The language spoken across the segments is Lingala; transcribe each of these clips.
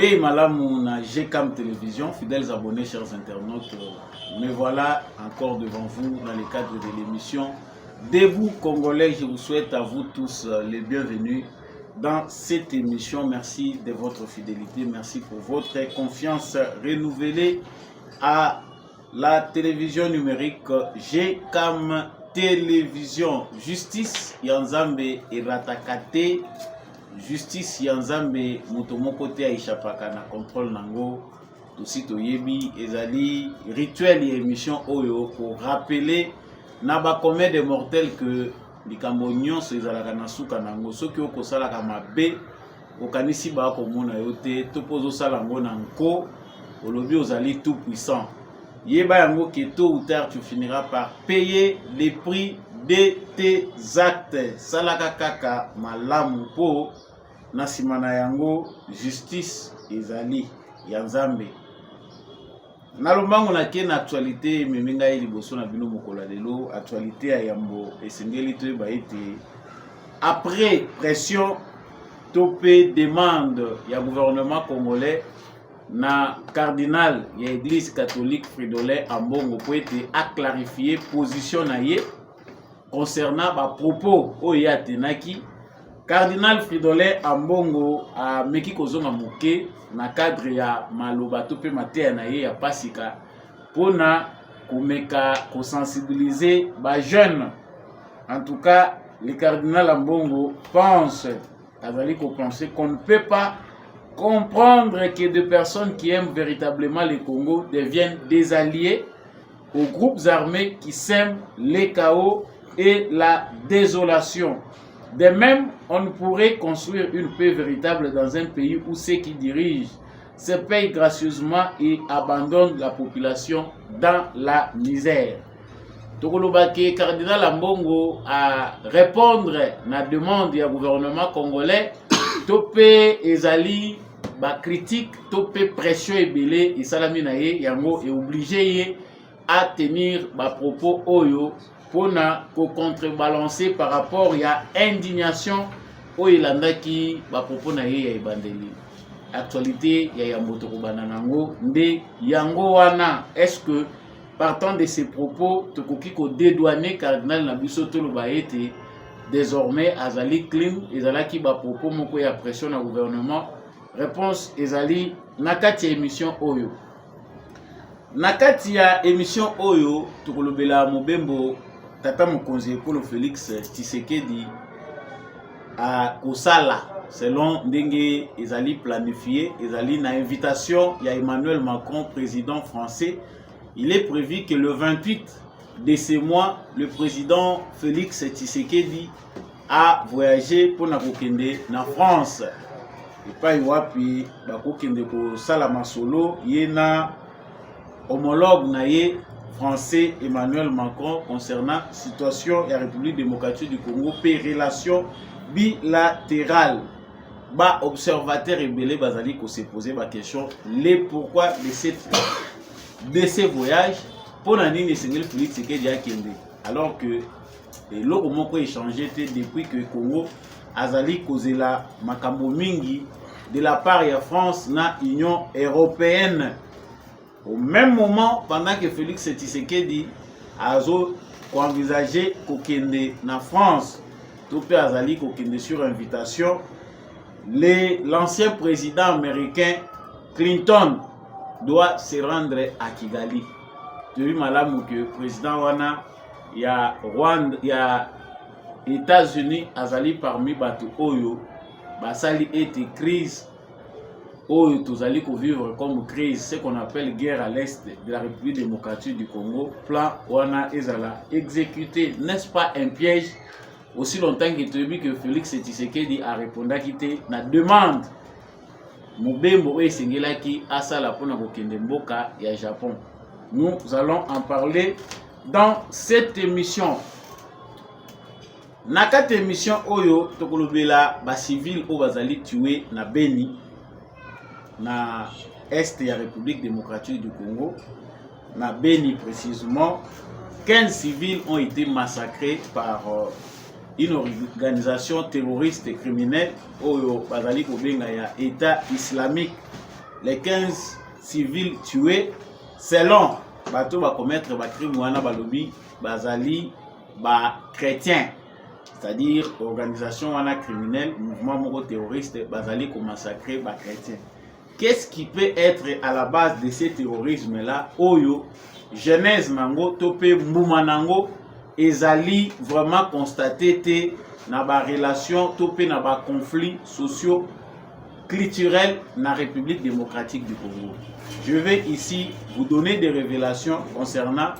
Hey Malamou na GCAM Télévision, fidèles abonnés, chers internautes, me voilà encore devant vous dans le cadre de l'émission Debout Congolais. Je vous souhaite à vous tous les bienvenus dans cette émission. Merci de votre fidélité, merci pour votre confiance renouvelée à la télévision numérique GCAM Télévision. Justice Yanzambe et Ratakate. Justice Yanzambe mutomoko te aishapaka na contrôle nango tosi toyebi ezali rituel et émission oyo pour rappeler na ba commun de mortels que likambo nyonso ezalaka na suka nango soki okosalaka mabe okanisi ba komona yo te topozo sala ngo na nko olobi ozali tout puissant yeba yango que tôt ou tard tu finiras par payer les prix de tes actes. Salaka kaka malamu po na simana yango justice ezali Yanzambe. Na lombango na ke na actualité memenga liboso na bino mokola lelo actualité ya yambo esengeli to ba ete après pression topé demande ya gouvernement congolais na cardinal ya église catholique Fridolin Ambongo po ete a clarifier position na ye concernant ba propos oyo atenaki. Cardinal Fridolin Ambongo a meki kozonga moke na cadre ya maloba to pe mateya na ye ya pasika pona komeka ko sensibiliser ba jeunes. En tout cas, le cardinal Ambongo pense, qu'on ne peut pas comprendre que des personnes qui aiment véritablement le Congo deviennent des alliés aux groupes armés qui sèment les chaos et la désolation. De même, on ne pourrait construire une paix véritable dans un pays où ceux qui dirigent se payent gracieusement et abandonnent la population dans la misère. Tokolobake cardinal Ambongo a répondre na demande du gouvernement congolais topé ezali ba critique topé pression ebele et salamina ye yango est obligé à tenir ba propos oyo pona ko contrebalancer par rapport ya indignation oyo landaki ba propos na ye ya ebandeli. Actualité ya yambo tokobana nango nde yango wana. Est-ce que partant de ces propos tokoki ko dédouaner cardinal na biso toloba ete désormais azali clean ezalaki ba propos moko ya pression na gouvernement? Réponse ezali nakati ya émission oyo. Nakati ya émission oyo tokolobela mobembo tata mokonzi ekolo Félix Tshisekedi a kosala selon ndenge ezali planifié, ezali na invitation ya Emmanuel Macron, président français. Il est prévu que le 28 de ce mois, le président Félix Tshisekedi a voyagé pour na kokende na France. Et pas wapi ba kokende ko sala masolo yena homologue na ye français Emmanuel Macron concernant situation de la République démocratique du Congo et relations bilatérales. Ba observateur rebelle bazali ko se poser ba question les pourquoi de ces voyages pour nani Sengel Félix Tshisekedi akende alors que loko moko échangé depuis que Congo azali kozela makambo mingi de la part de la France na Union européenne. Au même moment, pendant que Félix Tshisekedi a envisagé kokende na France, topé azali kokende sur invitation, l'ancien président américain Clinton doit se rendre à Kigali. Tu vois malamu que président wana ya Rwanda ya États-Unis azali parmi batu oyo basali ete crise oyo tozali ko vivre comme crise, ce qu'on appelle guerre à l'est de la République démocratique du Congo. Plan wana ezala exécuté, n'est-ce pas un piège? Aussi longtemps que tu as vu que Félix Tshisekedi a répondu à quitter la demande mobembo esengelaki asala pona kokende mboka ya Japon. Nous allons en parler dans cette émission. Na kati émission oyo tokolobela ba civil o bazali tué na Beni na est ya République démocratique du Congo, na Beni précisément. 15 civils ont été massacrés par une organisation terroriste et criminelle oyo bazali kobenga ya État islamique les 15 civils tués, selon bato ba commettre ba crime wana balobi bazali ba chrétiens, c'est-à-dire organisation wana criminelle, mouvement moko terroriste bazali ko massacrer ba chrétiens. Qu'est-ce qui peut être à la base de ce terrorisme là? Oyo genèse nango topé mbuma nango ezali vraiment constaté te na ba relation topé na ba conflits sociaux culturels na République démocratique du Congo. Je vais ici vous donner des révélations concernant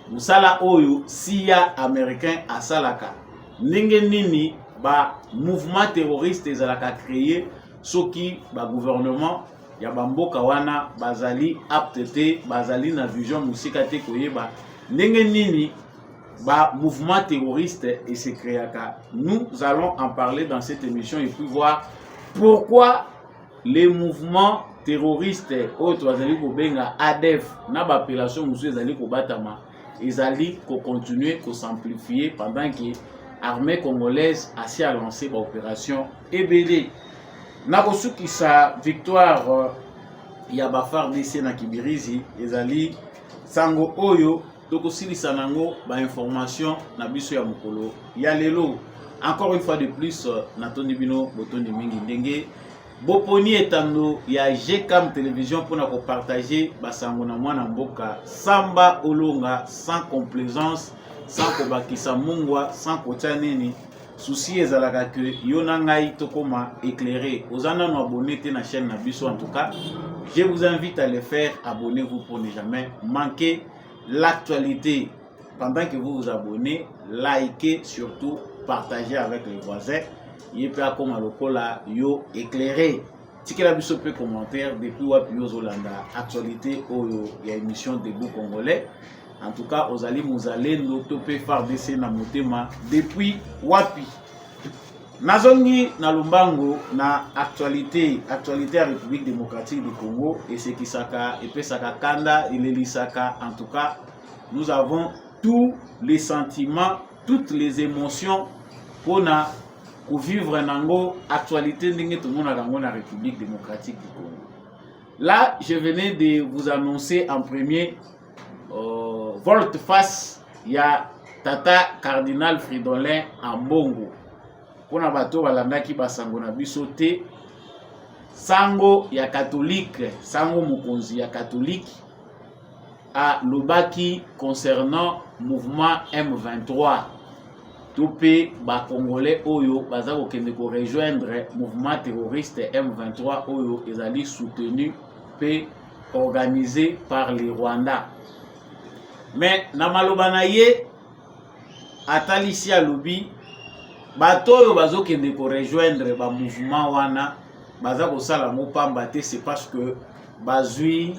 Musala Oyo SIA américain à Salaka. Ndenge nini ba mouvement terroriste ezalaka créé soki ba gouvernement ya bamboka wana bazali aptete bazali na vision musika te koyeba ndenge nini ba mouvement terroriste et se créaka. Nous allons en parler dans cette émission et puis voir pourquoi les mouvements terroristes autres bazali ko benga ADF na ba appellation musu ezali ko batama ezali ko continuer ko s'amplifier pendant que l'armée congolaise a si à lancer ba opération EBD. Nakosuki sa victoire ya ba FARDC na Kibirizi ezali sango oyo tokosilisa nango ba information na biso ya mokolo ya lelo. Encore une fois de plus natondi bino botondi mingi ndenge boponi etando ya GCAM télévision pour na ko partager basango na mwana mboka samba olonga sans complaisance, sans kobakisa mungwa, sans kotia nini. Souci ezalaka que yona ngai tokoma éclairé. Ozana no abonné te na chaîne na biso en tout cas. Je vous invite à le faire. Abonnez-vous pour ne jamais manquer l'actualité. Pendant que vous vous abonnez, likez surtout, partagez avec les voisins. Yepea koma lokola yo éclairé. Tikela biso pe commentaire depuis wapi yo zolanda actualité oyo ya émission Debout Congolais. En tout cas, ozali muzalendo topé FARDC na motema depuis wapi. Nazongi na lumbango na actualité ya République démocratique du Congo et ce qui saka epesaka kanda ilelisaka. En tout cas, nous avons tous les sentiments, toutes les émotions pour vivre nango actualité ndenge tout le monde a la République démocratique du Congo. Là, je venais de vous annoncer en premier volte-face ya tata cardinal Fridolin Ambongo. Pona bato balandaki basango na biso te sango ya catholique, sango mokonzi ya catholique a lobaki concernant mouvement M23. Topé ba congolais oyo baza kokende ko rejoindre mouvement terroriste M23 oyo ezali soutenu pe organisé par les Rwandais. Mais na maloba na ye atalisi alobi bato oyo bazokende ko rejoindre ba mouvement wana baza kosala mopamba te, c'est parce que bazui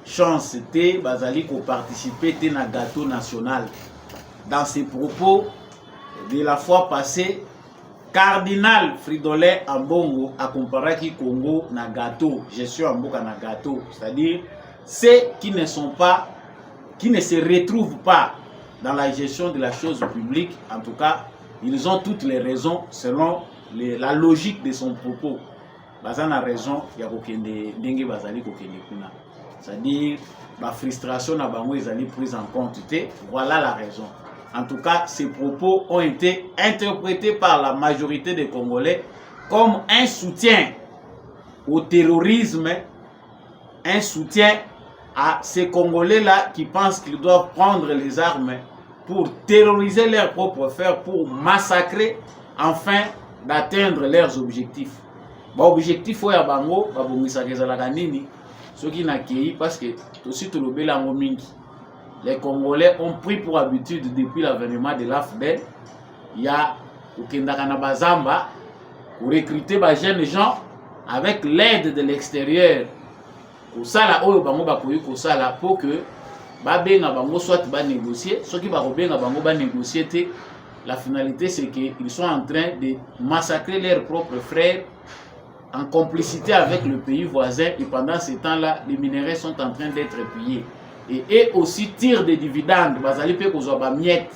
chance te bazali ko participer te na gâteau national. Dans ses propos de la fois passée, Cardinal Fridolin Ambongo a comparé qui Congo na gâteau, gestion amboka na gâteau, c'est-à-dire ceux qui ne sont pas, qui ne se retrouvent pas dans la gestion de la chose publique. En tout cas, ils ont toutes les raisons selon la logique de son propos. Bazana raison ya kokende ndenge bazali kokende kuna, c'est-à-dire la frustration na bango ezali prise en compte. Voilà la raison. En tout cas, ces propos ont été interprétés par la majorité des Congolais comme un soutien au terrorisme, un soutien à ces Congolais-là qui pensent qu'ils doivent prendre les armes pour terroriser leurs propres frères, pour massacrer, afin d'atteindre leurs objectifs. Bon, objectif oya bango, babongisa kezalaka nini, ceux qui n'accueillent parce que aussi tout le belango mingi. Les Congolais ont pris pour habitude depuis l'avènement de l'AFDEL, il y a au Kendakana Bazamba, pour recruter des jeunes gens avec l'aide de l'extérieur. Au sala oyo bango bakoyi ko sala pour que babenga bango soit ba négocier, ceux qui ba benga bango ba négocier te, la finalité c'est qu'ils sont en train de massacrer leurs propres frères en complicité avec le pays voisin, et pendant ce temps-là, les minerais sont en train d'être pillés. Et eux aussi tirent des dividendes, bazali pe kozwa ba miette.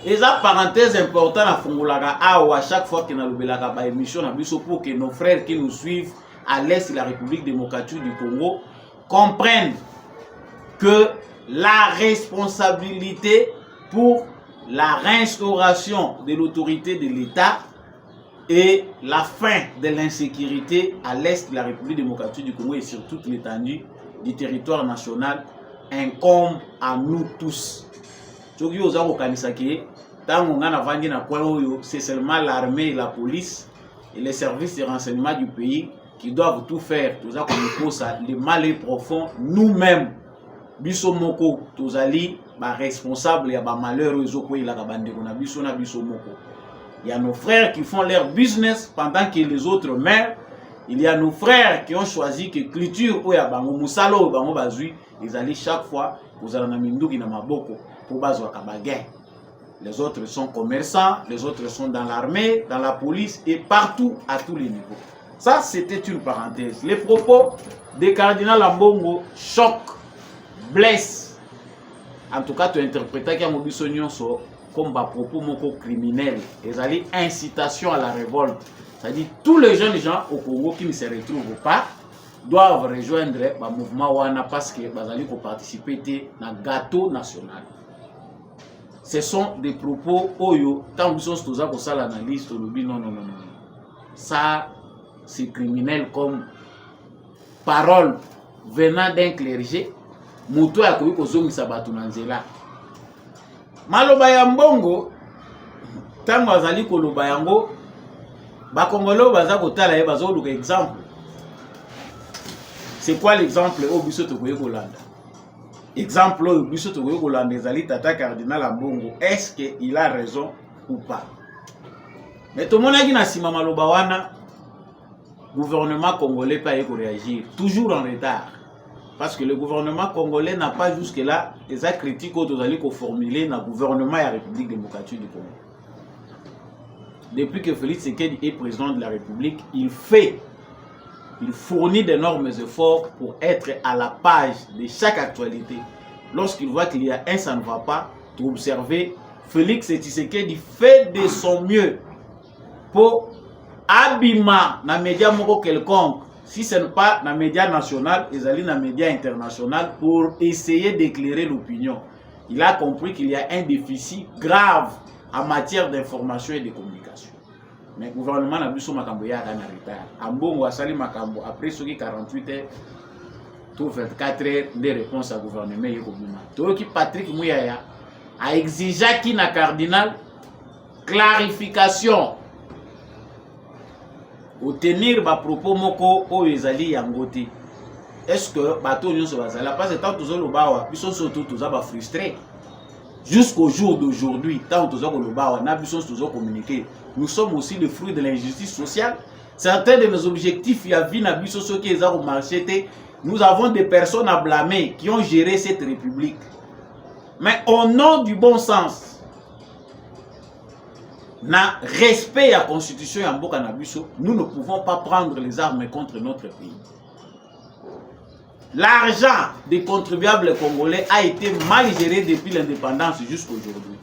Et ça, parenthèse importante à Fongolaga, à chaque fois que nous avons une émission pour que nos frères qui nous suivent à l'Est de la République démocratique du Congo comprennent que la responsabilité pour la réinstauration de l'autorité de l'État et la fin de l'insécurité à l'Est de la République démocratique du Congo et sur toute l'étendue du territoire national incombe à nous tous. C'est seulement l'armée et la police et les services de renseignement du pays qui doivent tout faire. Le mal est profond. Nous-mêmes, biso moko, tozali ba responsable ya ba malheur ezoko ila ka bandeko na biso moko. Il y a nos frères qui font leur business pendant que les autres meurent. Il y a nos frères qui ont choisi que culture ou ya bango musalo bango bazui, ils allaient chaque fois aux alanamindouki na maboko pour bazwa kabagay. Les autres sont commerçants, les autres sont dans l'armée, dans la police et partout à tous les niveaux. Ça, c'était une parenthèse. Les propos des cardinal Ambongo choquent, blessent. En tout cas, tu interprètes qu'il y a un comme des propos moko criminels. Ils allaient incitation à la révolte. C'est-à-dire tous les jeunes gens au Congo qui ne se retrouvent pas doivent rejoindre le mouvement Wana parce que ils allaient participer à un gâteau national. Ce sont des propos oyo tant que sont tous à ça l'analyse non. Ça c'est criminel comme parole venant d'un clergé. Muto ya koyi kozongisa batu na nzela. Maloba ya mbongo tango azali koloba yango ba Congolais baza kotala ye bazo luka exemple. C'est quoi l'exemple au biso to koyi kolanda? Exemple au biso to koyi kolanda ezali tata cardinal Ambongo. Est-ce qu'il a raison ou pas? Mais tout le monde a dit na sima maloba wana gouvernement congolais pas réagir, toujours en retard. Parce que le gouvernement congolais n'a pas jusque-là des critiques qu'on formulées dans le gouvernement et la République démocratique du Congo. Depuis que Félix Tshisekedi est président de la République, il fournit d'énormes efforts pour être à la page de chaque actualité. Lorsqu'il voit qu'il y a un, ça ne va pas, pour observer, Félix Tshisekedi fait de son mieux pour abîmer dans les médias quelconque. Si ce n'est pas dans les médias nationaux, ils allaient dans les médias internationaux pour essayer d'éclairer l'opinion. Il a compris qu'il y a un déficit grave en matière d'information et de communication. Mais le gouvernement n'a plus son makambo ya en retard. Ambongo asali makambo après ce qui 48 heures, tout 24 heures de réponse à gouvernement yekobima. Toki Patrick Mouyaya a exigé qui na cardinal clarification. Obtenir ba propos moko o ezali yangote. Est-ce que bato nyonso bazala parce que tant tous le bawa biso surtout tous ba frustré jusqu'au jour d'aujourd'hui tant tous le bawa na biso tous communiquer. Nous sommes aussi le fruit de l'injustice sociale. Certains de nos objectifs y a vu na biso ceux qui ont marché, nous avons des personnes à blâmer qui ont géré cette république. Mais au nom du bon sens, na respect à la constitution et à Mboka Nabiso, nous ne pouvons pas prendre les armes contre notre pays. L'argent des contribuables congolais a été mal géré depuis l'indépendance jusqu'à aujourd'hui.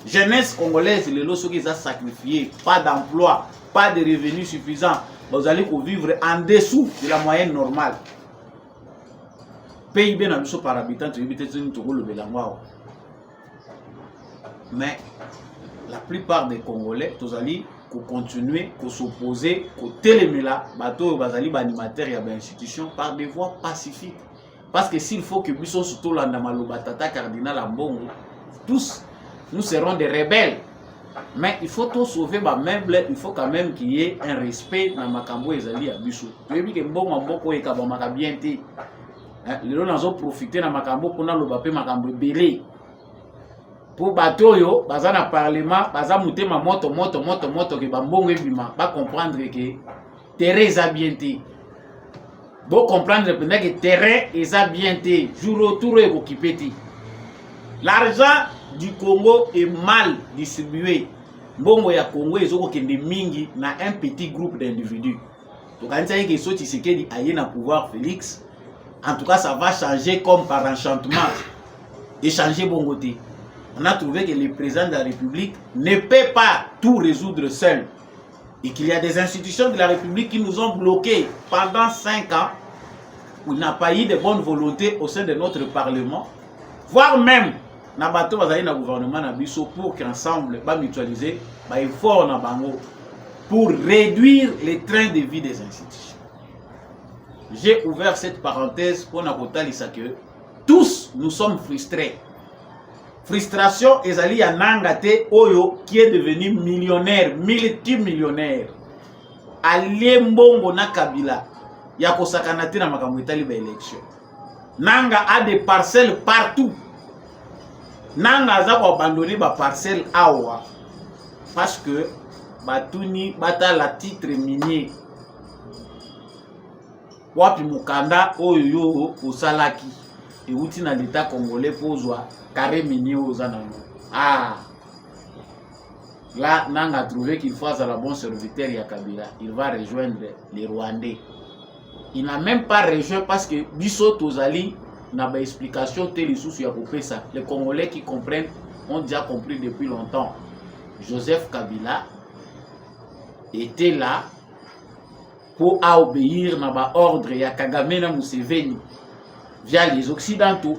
Jeunesse congolaise, les lots qui ont sacrifié, pas d'emploi, pas de revenus suffisants, vous allez vivre en dessous de la moyenne normale. PIB Nabiso par habitant, mais la plupart des Congolais, tous allés continuer, s'opposer, téléméla, bateau, bazali, animateurs et institutions par des voies pacifiques. Parce que s'il faut que Bisson surtout l'andamalo batata cardinal Ambongo, tous nous serons des rebelles. Mais il faut tout sauver ma meuble, il faut quand même qu'il y ait un respect dans Makambo et Zali à Bissou. Tu veux dire que bon Mamboko et Kabamaka bien té. Les gens ont profité dans Makambo pour nous le Makambo belé. Pour bateau yo, bazana parlement, bazana mouté ma moto que bambongo ebima, pas comprendre que terrain est bien té. Bon comprendre que terrain est bien té, jour autour est occupé té. L'argent du Congo est mal distribué. Bongo ya Congo ezoko kende mingi na un petit groupe d'individus. Donc quand ça que Soti Tshisekedi a na pouvoir Félix, en tout cas ça va changer comme par enchantement. Et changer bongo té. On a trouvé que le président de la République ne peut pas tout résoudre seul. et qu'il y a des institutions de la République qui nous ont bloqués pendant 5 ans, où il n'a pas eu de bonne volonté au sein de notre Parlement, voire même na bato bazali na gouvernement na biso pour qu'ensemble ba mutualiser ba effort na bango pour réduire les trains de vie des institutions. J'ai ouvert cette parenthèse pour nakotalisa que tous nous sommes frustrés. Frustration ezali ya nangate oyo qui est devenu millionnaire, multimillionnaire. Alie mbongo na Kabila ya kosakana te na makambo etali ba élection. Nanga a des parcelles partout. Nanga aza ko abandonner ba parcelle awa parce que batuni bata la titre minier. Wapi mukanda oyo osalaki et outi na l'état congolais pozwa carré minier oza nango. Ah. Là Nanga a trouvé qu'il faut à la bonne serviteur ya Kabila, il va rejoindre les Rwandais. Il n'a même pas rejoint parce que biso tozali n'a pas explication telle sous ya ça. Les Congolais qui comprennent ont déjà compris depuis longtemps. Joseph Kabila était là pour obéir na ba ordre ya Kagame na Museveni via les Occidentaux.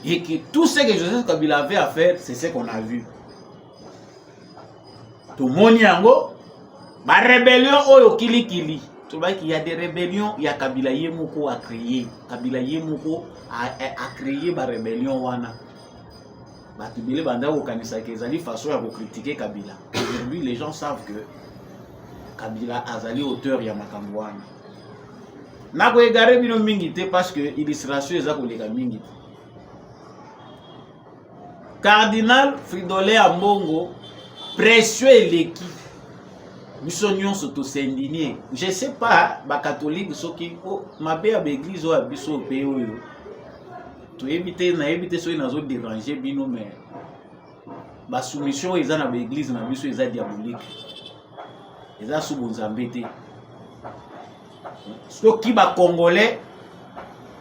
Et que tout ce que Joseph Kabila avait à faire, c'est ce qu'on a vu. Tout le monde yango, ba rébellion oyo kili kili. Tu vois qu'il y a des rébellions, il y a Kabila Yemoko à créer. Kabila Yemoko a créé la rébellion wana. Batubile banda okanisa kezali façon ya critiquer Kabila. Aujourd'hui, les gens savent que Kabila azali auteur ya makambo wana. Na ko egare bino mingi te parce que illustration eza koleka mingi te. Cardinal Fridolin Ambongo précieux l'équipe. Nous sommes s'indigner. Je ne sais pas, les catholiques sont qui ma paix à l'église ou à biso pays. Tu éviter ceux qui nous déranger bino mais la soumission ils dans l'église na biso ils diabolique. Ils sous bon embêté. Ceux qui ba congolais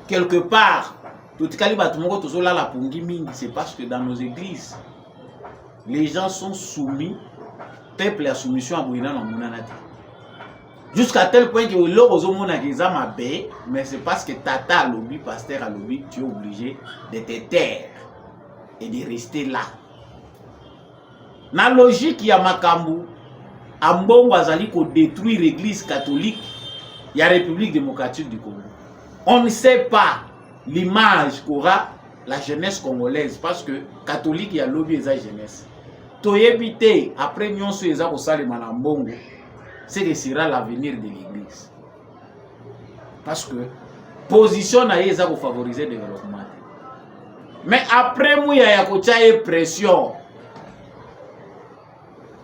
quelque part tout cas ba tout monde toujours là la pungi mingi c'est parce que dans nos églises les gens sont soumis. Peuple à soumission à Bouina dans Mounanati. Jusqu'à tel point que l'Orozomona ma baie, mais c'est parce que Tata a lobby, pasteur a lobby, tu es obligé de te taire et de rester là. Dans la logique, il y a Makambu, Ambongo Azali qui détruit l'église catholique, il y a la République démocratique du Congo. On ne sait pas l'image qu'aura la jeunesse congolaise parce que catholique, il y a lobby et la jeunesse. Toyebite après nyonso eza ko salema na mbongo c'est que sera l'avenir de l'église parce que position na eza ko favoriser le développement mais après mouya ya ko tia pression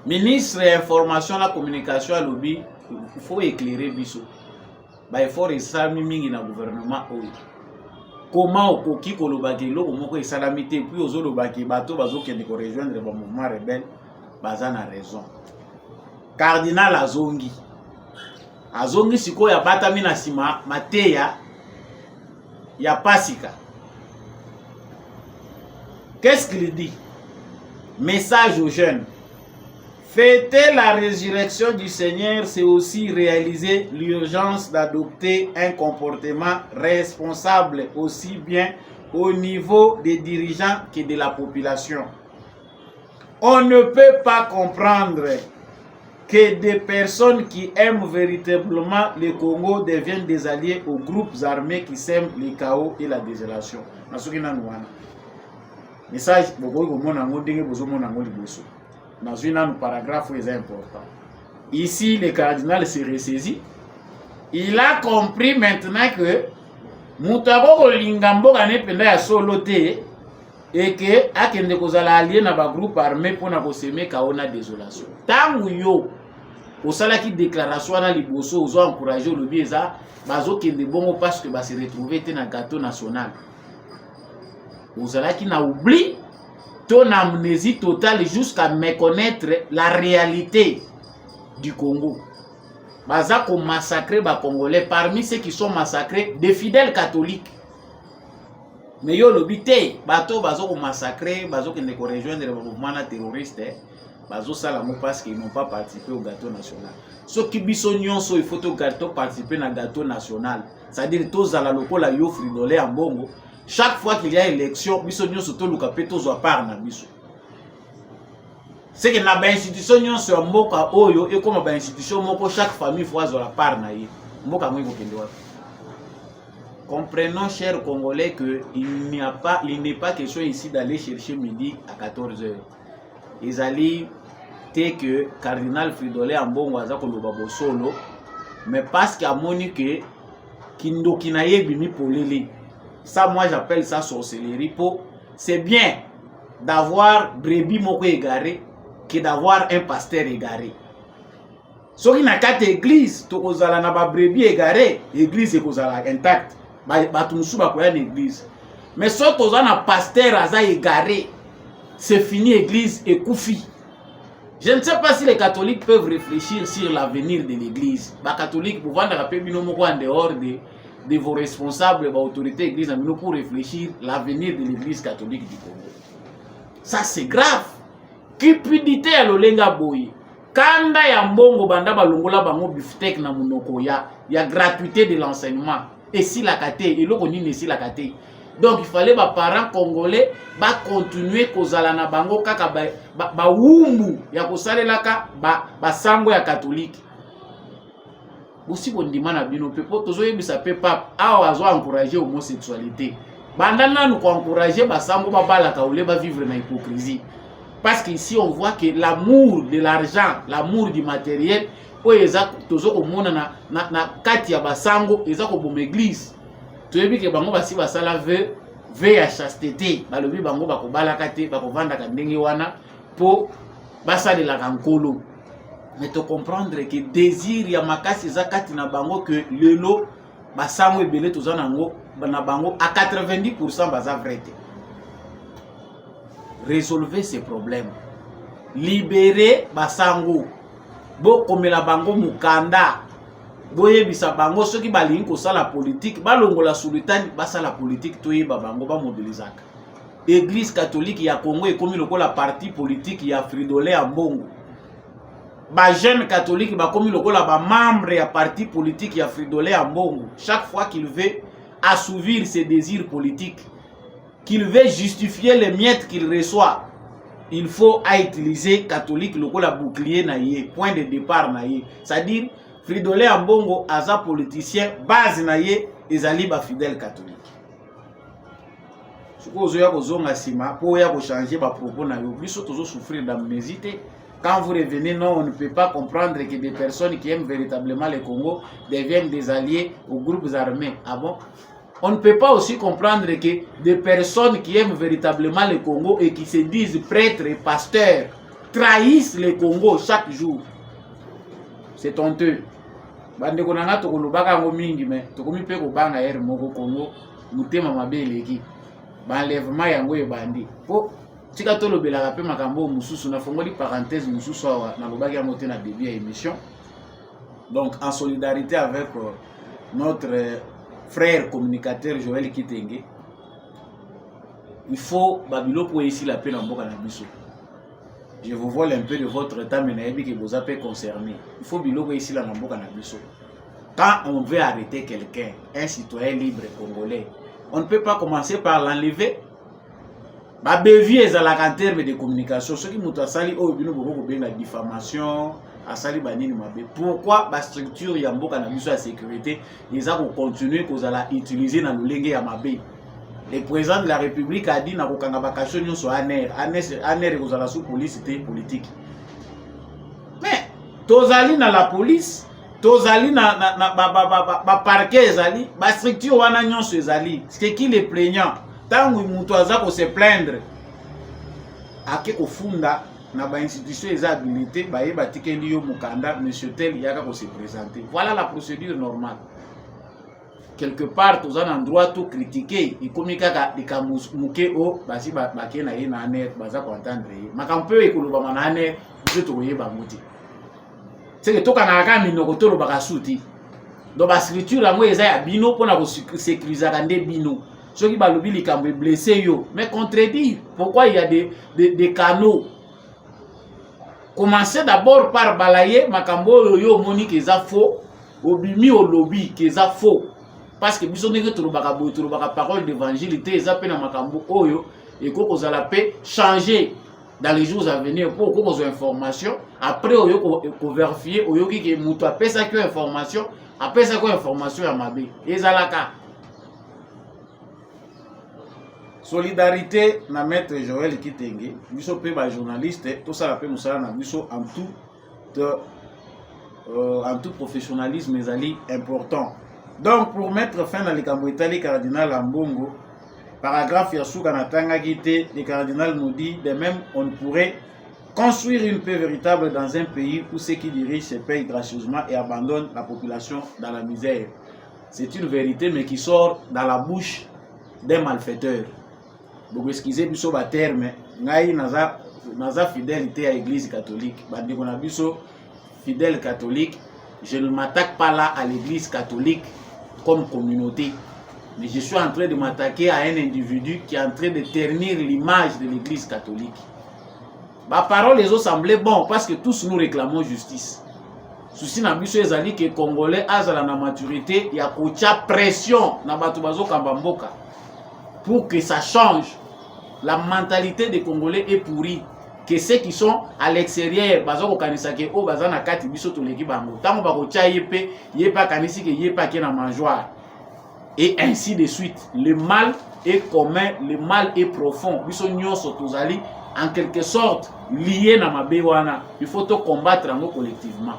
ministre information la communication à lobby il faut éclairer biso ba effort esami mingi na gouvernement oyo. Comment okoki kolobaki loko moko esalamité puis ozolobaki bato bazokende ko rejoindre ba mouvement rebelle baza na raison. Cardinal Azongi siko ya batami na sima mateya ya Pasika. Qu'est-ce qu'il dit? Message aux jeunes. Fêter la résurrection du Seigneur, c'est aussi réaliser l'urgence d'adopter un comportement responsable aussi bien au niveau des dirigeants que de la population. On ne peut pas comprendre que des personnes qui aiment véritablement le Congo deviennent des alliés aux groupes armés qui sèment le chaos et la désolation. Message, dans un paragraphe très important. Ici, le cardinal s'est ressaisi. Il a compris maintenant que Moutaro Lingambo gane penda ya soloté et que akende kozala allié na ba groupe armé pour na kosemer kaona désolation. Tangu yo osala ki déclaration na liboso ozo encourager le bieza bazo kende bongo parce que ba se retrouver te na gâteau national. Osala ki na oubli ton amnésie totale jusqu'à méconnaître la réalité du Congo. Baza ko massacrer ba Congolais parmi ceux qui sont massacrés des fidèles catholiques. Mais yo lobité bato bazo ko massacrer bazo kende ko rejoindre le mouvement terroriste bazo sala mo parce qu'ils n'ont pas participé au gâteau national. Ce qui biso nyonso il faut to gâteau participer na gâteau national. C'est-à-dire tous à la lokola yo fridolé en bongo. Chaque fois qu'il y a élection, biso nyonso to luka pe to zo part na biso. C'est que na ba institution nyonso ya mboka oyo et comme ba institution moko chaque famille fois zo la part na ye. Mboka mo kende wapi. Comprenons, chers Congolais, qu'il n'est pas question ici d'aller chercher midi à 14h. Ils allaient dire que Cardinal Fridolin Ambongo a dit solo, mais parce qu'il a moni que Kindo Kinaye bimi polele. Ça, moi, j'appelle ça sorcellerie. C'est bien d'avoir brebis moko égaré que d'avoir un pasteur égaré. Si on a 4 églises, tu as na brebis égaré, l'église est intacte. Mais si tu as un pasteur égaré, c'est fini l'église et koufi. Je ne sais pas si les catholiques peuvent réfléchir sur l'avenir de l'église. Les catholiques peuvent en dehors de vos responsables, de autorités église, pour réfléchir l'avenir de l'église catholique du Congo. Ça c'est grave. Cupidité à l'olenga boy. Kanda ya mbongo banda balongola bango biftek na munoko ya gratuité de l'enseignement. Et si la kate, et l'on dit si la kate. Donc il fallait les parents congolais continuer kozala na bango kaka ba wumbu ya kosalela ka ba sango ya catholique. Aussi bon dimana bino pepo tozo yebisa pe pap awa azo encourager homosexualité. Bandana nous encourager ba sango ba bala ka ole ba vivre na hypocrisie. Parce qu'ici on voit que l'amour de l'argent, l'amour du matériel oeza tozo komona na kati ya basango eza ko boma église. Toyebi ke bango basi basala ve ya chasteté balobi bango bakobalaka te bakovandaka ndenge wana po basalelaka nkolo. Mais tu comprendre que désir ya makasi eza kati na bango que lelo basango ebele toza nango na bango à 90% baza vrai te. Résolvez ces problèmes. Libérez basango. Bo komela bango mukanda. Boye bisa bango soki balingi kosala politique balongola sultani basala politique toyeba bango ba mobilisaka. Église catholique ya Congo ekomi lokola parti politique ya Fridolin Ambongo. Ba jeune catholique bakomi lokola ba membre ya parti politique ya Fridolin Ambongo. Chaque fois qu'il veut assouvir ses désirs politiques, qu'il veut justifier les miettes qu'il reçoit, il faut utiliser catholique lokola bouclier na ye, point de départ na ye. C'est-à-dire Fridolin Ambongo aza politicien base na ye ezali ba fidèle catholique. Siko ya kozonga sima po ya ko changer ba propos na yo, biso tozo souffrir d'amnésie. Quand vous revenez, non, on ne peut pas comprendre que des personnes qui aiment véritablement le Congo deviennent des alliés aux groupes armés. Ah bon? On ne peut pas aussi comprendre que des personnes qui aiment véritablement le Congo et qui se disent prêtres et pasteurs trahissent le Congo chaque jour. C'est honteux. Bande konanga to kolobaka ngo mingi mais to komi pe ko banga yer moko Congo mutema mabele ki. Ba enlèvement yango e bandi. Po tika to lobelaka pe makambo mususu na fongoli parenthèse mususu awa na lobaki yango te na début ya émission. Donc en solidarité avec notre frère communicateur Joël Kitenge, il faut babilo pour ici la paix dans mboka na biso. Je vous vole un peu de votre temps, mais que vous êtes concerné. Il faut bilo ici la mboka na biso. Quand on veut arrêter quelqu'un, un citoyen libre congolais, on ne peut pas commencer par l'enlever. Ba bévier à la terme de communication, ceux qui m'ont sali au bino beaucoup bien la diffamation, à sali banini mabe. Pourquoi la structure ya mboka na biso la sécurité, ils ont continué qu'on allait utiliser dans le lengue ya mabe. Le président de la République a dit na kokanga bakasho nyonso aner kozala sous police politique. Mais tozali na la police, tozali na ba parquet ezali, ba structure wana nyonso ezali. C'est qui les plaignants? Tant que mutu aza ko se plaindre ake kofunda na ba institution eza habilité ba yeba tikeli yo mukanda monsieur tel yaka ko se présenter. Voilà la procédure normale. Quelque part tous en droit tout critiquer et comme kaka dikamuke o basi bake na ye na aner baza ko entendre makampe ekoloba manane je to yeba muti. C'est que toka na ka minoko to lo baka suti. Do ba structure yango eza ya bino pona ko sécuriser kande bino. Ceux qui balobi likambo blessé yo mais contredire pourquoi il y a des canaux Commencez d'abord par balayer makambo yo moni que ça faux, obimi au lobby que ça faux. Parce que biso ndenge tolobaka parole d'évangile te eza pe na makambo oyo et ko kozala pe changer dans les jours à venir pour ko kozo information après oyo ko vérifier oyo ki mutu apesa ko information ya mabe ezalaka. Solidarité na maître Joël Kitenge biso pe ba journaliste tout ça la pe musala na biso en tout professionnalisme ezali important. Donc pour mettre fin à l'ékambo itali cardinal Ambongo paragraphe yasuka natanga gite le cardinal nous dit de même on pourrait construire une paix véritable dans un pays où ceux qui dirigent se payent gracieusement et abandonnent la population dans la misère. C'est une vérité mais qui sort dans la bouche d'un malfaiteur. Donc excusez biso ba terme ngai naza fidélité à l'église catholique bandiko na biso fidèle catholique. Je ne m'attaque pas là à l'église catholique comme communauté, mais je suis en train de m'attaquer à un individu qui est en train de ternir l'image de l'église catholique. Ma parole les autres semblaient bon parce que tous nous réclamons justice. Souci na biso ezali que Congolais azala na maturité ya kocha pression na bato bazo kambamboka pour que ça change. La mentalité des Congolais est pourrie. Que ceux qui sont à l'extérieur, bazo ko kanisa ke o bazana kati biso to leki bango. Tango ba ko cha yepe, yepa kanisi ke yepa ke na mangeoire. Et ainsi de suite. Le mal est commun, le mal est profond. Biso nyonso tozali en quelque sorte lié na mabe wana. Il faut to combattre ngo collectivement.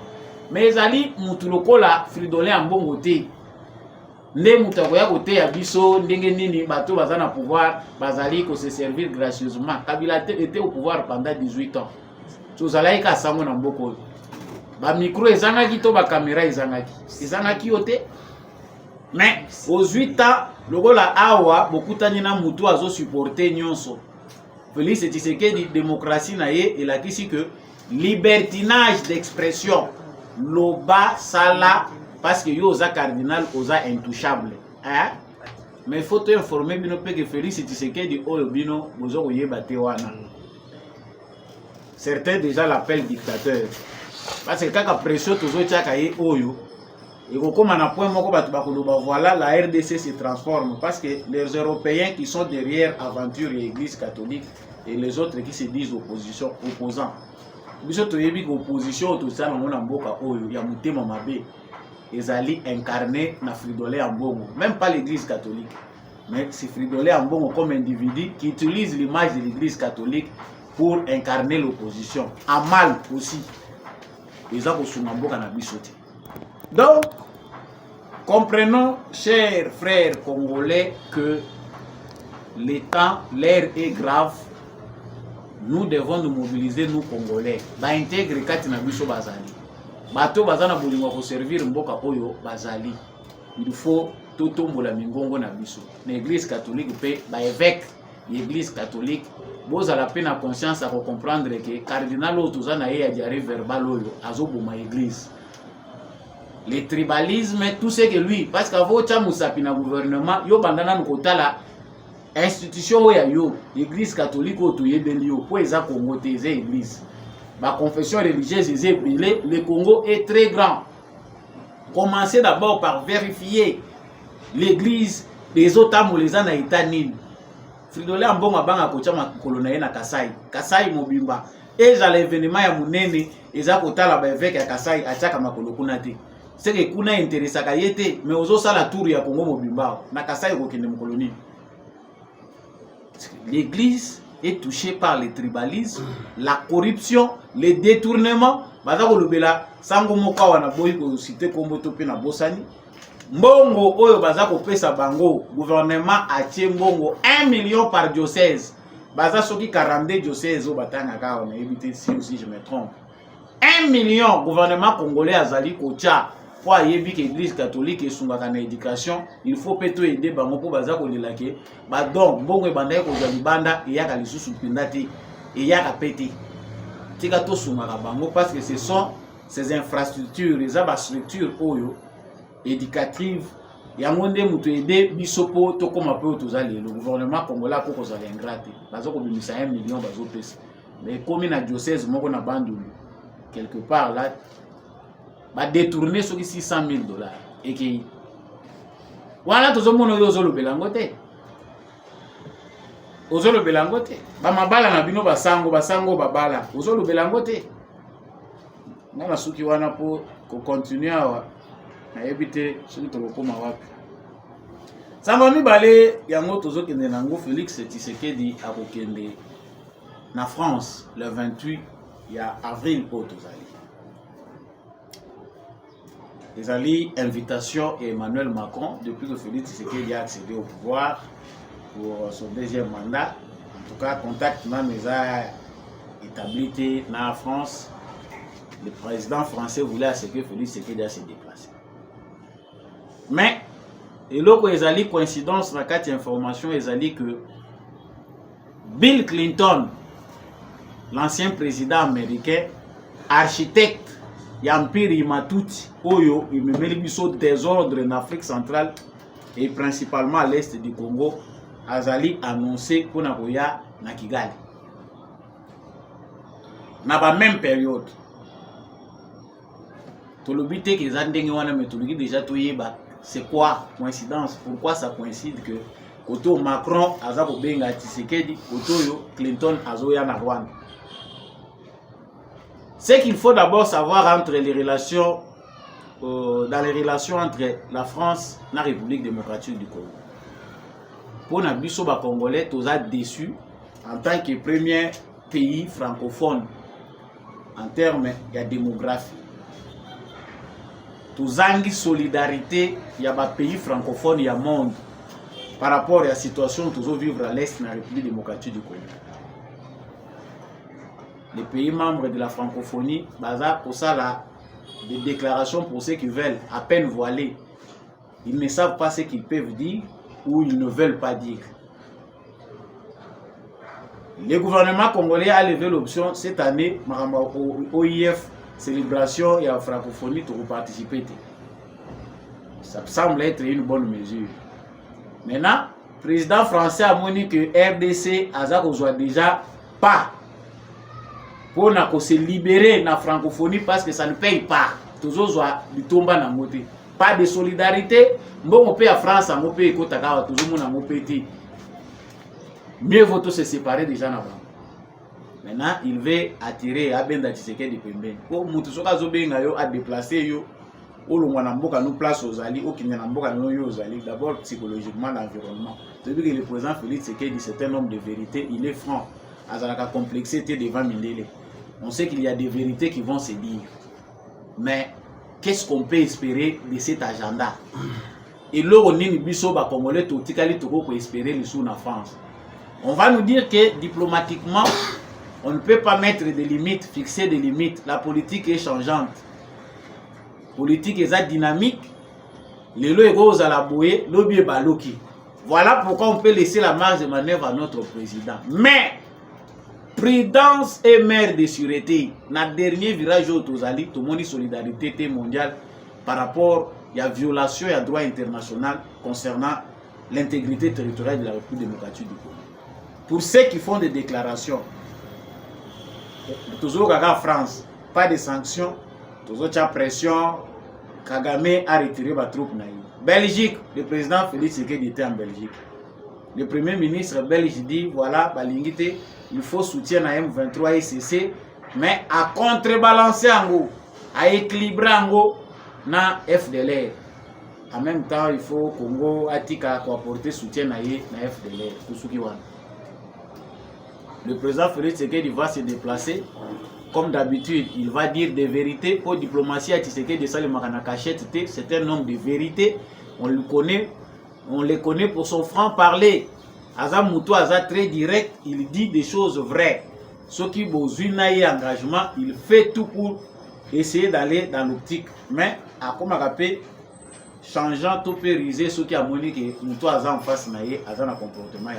Mais ezali mutu lokola Fridolin Ambongo te. Nde mutu akoya kote ya biso ndenge nini bato bazana pouvoir bazali ko se servir gracieusement. Kabila était au pouvoir pendant 18 ans. Tozalaki ka sango na mboko. Ba micro ezangaki to ba caméra ezangaki yote. Mais aux 8 ans lokola awa bokutani na mutu azo supporter nyonso. Félix Tshisekedi démocratie na ye elakisi que libertinage d'expression loba sala parce que yo oza cardinal oza intouchable hein? Mais il faut te informer bino pe que Félix Tshisekedi oyo bino bozo koyeba te wana. Certains déjà l'appellent dictateur parce que kaka pression tozo tiaka ye oyo et comme on a point moko batu bakoloba voilà la RDC se transforme parce que les Européens qui sont derrière aventure et église catholique et les autres qui se disent opposants biso toyebi ko opposition to ça na mona mboka oyo ya mutema mabe ezali incarné na Fridolin Ambongo, même pas l'église catholique, mais c'est Fridolin Ambongo comme individu qui utilise l'image de l'église catholique pour incarner l'opposition. En mal aussi. Donc, comprenons, chers frères congolais, que le temps, l'air est grave. Nous devons nous mobiliser, nous Congolais. Ba intégrer Katina Biso Bazali. Bato bazana bolingo ko servir mboka oyo bazali. Il faut totombola mingongo na biso. L'église catholique pe ba évêque l'église catholique bozala pe na conscience à comprendre que cardinal otuzana ye ya diarrhée verbal oyo azoboma église. Le tribalisme tout ce que lui parce qu'avo cha musapi na gouvernement yo bandana nkotala institution oya yo l'église catholique otoyebeli yo po eza Congo te eza église. Ma confession religieuse est ébranlée. Le Congo est très grand. Commencez d'abord par vérifier l'église des autres amoleza na itanil. Fridolin Ambongo banga kocha makolo na ye na Kasai. Kasai mobimba. Eza l'événement ya munene eza kotala ba évêque ya Kasai achaka makolo kuna te. C'est que kuna intéressaka yete mais ozo sala tour ya Congo mobimba na Kasai ko kende mokoloni. L'église est touché par le tribalisme, la corruption, le détournement. Baza kolobela sango moka wana boyi ko cité kombo to pe na bosani. Mbongo oyo baza kopesa bango gouvernement atie mbongo 1 million par diocèse. Baza soki 42 diocèses o batanga ka on éviter si aussi je me trompe. 1 million gouvernement congolais azali kocha pour ayebi que l'église catholique esungaka na éducation, il faut peut aider bango po baza kolela ke ba donc mbongo ebanda ko za libanda eyaka lisusu pinda te eyaka pete tika to sungaka bango parce que ce sont ces infrastructures les structures oyo éducatives yango nde mutu aider biso po to koma pe tozali le gouvernement congolais ko za ingrate baza ko bimisa 1 million bazo pesa mais comme na diocèse moko na bandulu quelque part là, va détourner ce qui 600 000 $. Et qui voilà tout le monde ozo le belangote. Ozo le belangote. Ba mabala na bino basango babala. Ozo le belangote. Na suki wana po ko continuer awa. Na éviter celui to koma wapi. Sango mibale yango tozo kende nango Félix Tshisekedi akokende na France le 28 avril au tozali. Ezali invitation et Emmanuel Macron depuis que Félix Tshisekedi a accédé au pouvoir pour son deuxième mandat. En tout cas, contact même établi dans la France. Le président français voulait que Félix Tshisekedi se déplace. Mais et l'autre ezali coïncidence dans quatre informations ezali que Bill Clinton, l'ancien président américain, architecte Yampiri Imatuti, Oyo, il me met biso désordre en Afrique centrale et principalement à l'est du Congo, azali annoncé pour Nagoya na Kigali. Na ba même période. Tolobite que zandenge wana metologi déjà toyeba. C'est quoi coïncidence? Pourquoi ça coïncide que Koto Macron azako benga Tshisekedi, Koto yo Clinton azoya na Rwanda? C'est qu'il faut d'abord savoir entre les relations, dans les relations entre la France et la République démocratique du Congo. Pour nous, les Congolais, nous sommes déçus en tant que premier pays francophone en termes de démographie. Nous avons une solidarité, il y a des pays francophones, il y a monde par rapport à la situation que nous vivons à l'Est de la République démocratique du Congo. Les pays membres de la francophonie, pour ça, des déclarations pour ceux qui veulent à peine voiler. Ils ne savent pas ce qu'ils peuvent dire ou ils ne veulent pas dire. Le gouvernement congolais a levé l'option cette année, au OIF, célébration et à la francophonie pour participer. Ça semble être une bonne mesure. Maintenant, le président français a dit que RDC a déjà pas pour se libérer de la francophonie parce que ça ne paye pas. Toujours du tomba na moté. Pas de solidarité. Bon, on paye à France, on paye à Kotaka, toujours on paye. Mieux vaut se séparer déjà là-bas. Maintenant, il veut attirer Abenda Tshisekedi Pembe. Pour Moutosoka Zobenga yo a déplacé yo. Au Longwanamboka nous place aux alliés, au Kinyanamboka nous aux alliés. D'abord psychologiquement l'environnement. Depuis que le président Félix Tshisekedi c'est un homme de vérité, il est franc. Azalaka complexité devant Mindele. On sait qu'il y a des vérités qui vont se dire. Mais qu'est-ce qu'on peut espérer de cet agenda? Et là, on est biso ba Congolais totikali toko ko espérer le sous la France. On va nous dire que diplomatiquement, on ne peut pas mettre des limites, fixer des limites. La politique est changeante. La politique est dynamique. Les lois sont à la bouée, l'obi est baloki. Voilà pourquoi on peut laisser la marge de manœuvre à notre président. Mais prudence et mère de sûreté. Dans le dernier virage au Tozali, tout le monde solidarité mondiale par rapport à la violation et à droit international concernant l'intégrité territoriale de la République démocratique du Congo. Pour ceux qui font des déclarations, toujours Gaga France, pas de sanctions, toujours la pression, Kagame a retiré ma troupe. Belgique, le président Félix Tshisekedi était en Belgique. Le premier ministre belge dit voilà, Balingité, il faut soutien à M23 et CC, mais à contrebalancer en gros, à équilibrer en gros na FDLR. En même temps, il faut Congo Atika apporter soutien à FDLR. Le président Félix Tshisekedi va se déplacer. Comme d'habitude, il va dire des vérités. Pour diplomatie à Tshisekedi de Salimakana Cachette, c'est un homme de vérité. On le connaît pour son franc-parler. Azam Moutou Aza très direct, il dit des choses vraies. Ce qui besoin d'un engagement, il fait tout pour essayer d'aller dans l'optique. Mais à comme rappelé, changeant tout périser ce qui a montré que Moutou Aza en face naïe, Aza un comportement.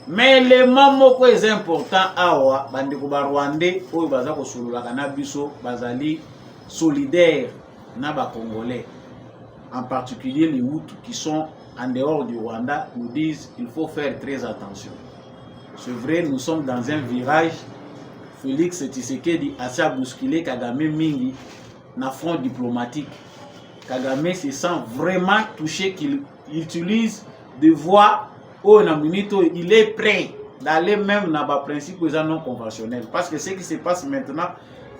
Mais l'élément qui est important, awa bandeko ba Rwandais oyo baza ko sololaka na biso bazali solidaires na ba Congolais. En particulier les Hutus qui sont en dehors du Rwanda nous disent qu'il faut faire très attention. C'est vrai, nous sommes dans un virage Félix Tshisekedi a bousculé Kagame mingi na front diplomatique. Kagame se sent vraiment touché qu'il utilise des voix où il est prêt d'aller même dans les principes non conventionnels. Parce que ce qui se passe maintenant,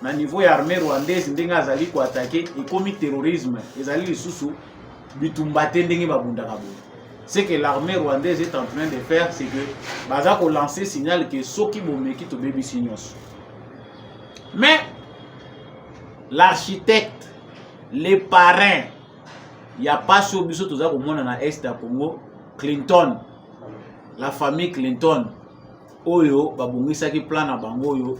au niveau de l'armée rwandaise, ils ont attaqué et commis terrorisme. Ils ont sous ce que l'armée rwandaise est en train de faire, c'est que ils ont lancé le signal que ceux qui ont mis au baby signos. Mais l'architecte, les parrains, il n'y a pas sur le tout ça dans l'Est du Congo, Clinton, la famille Clinton, Oyo, Babungisaki plan à Bangoyo,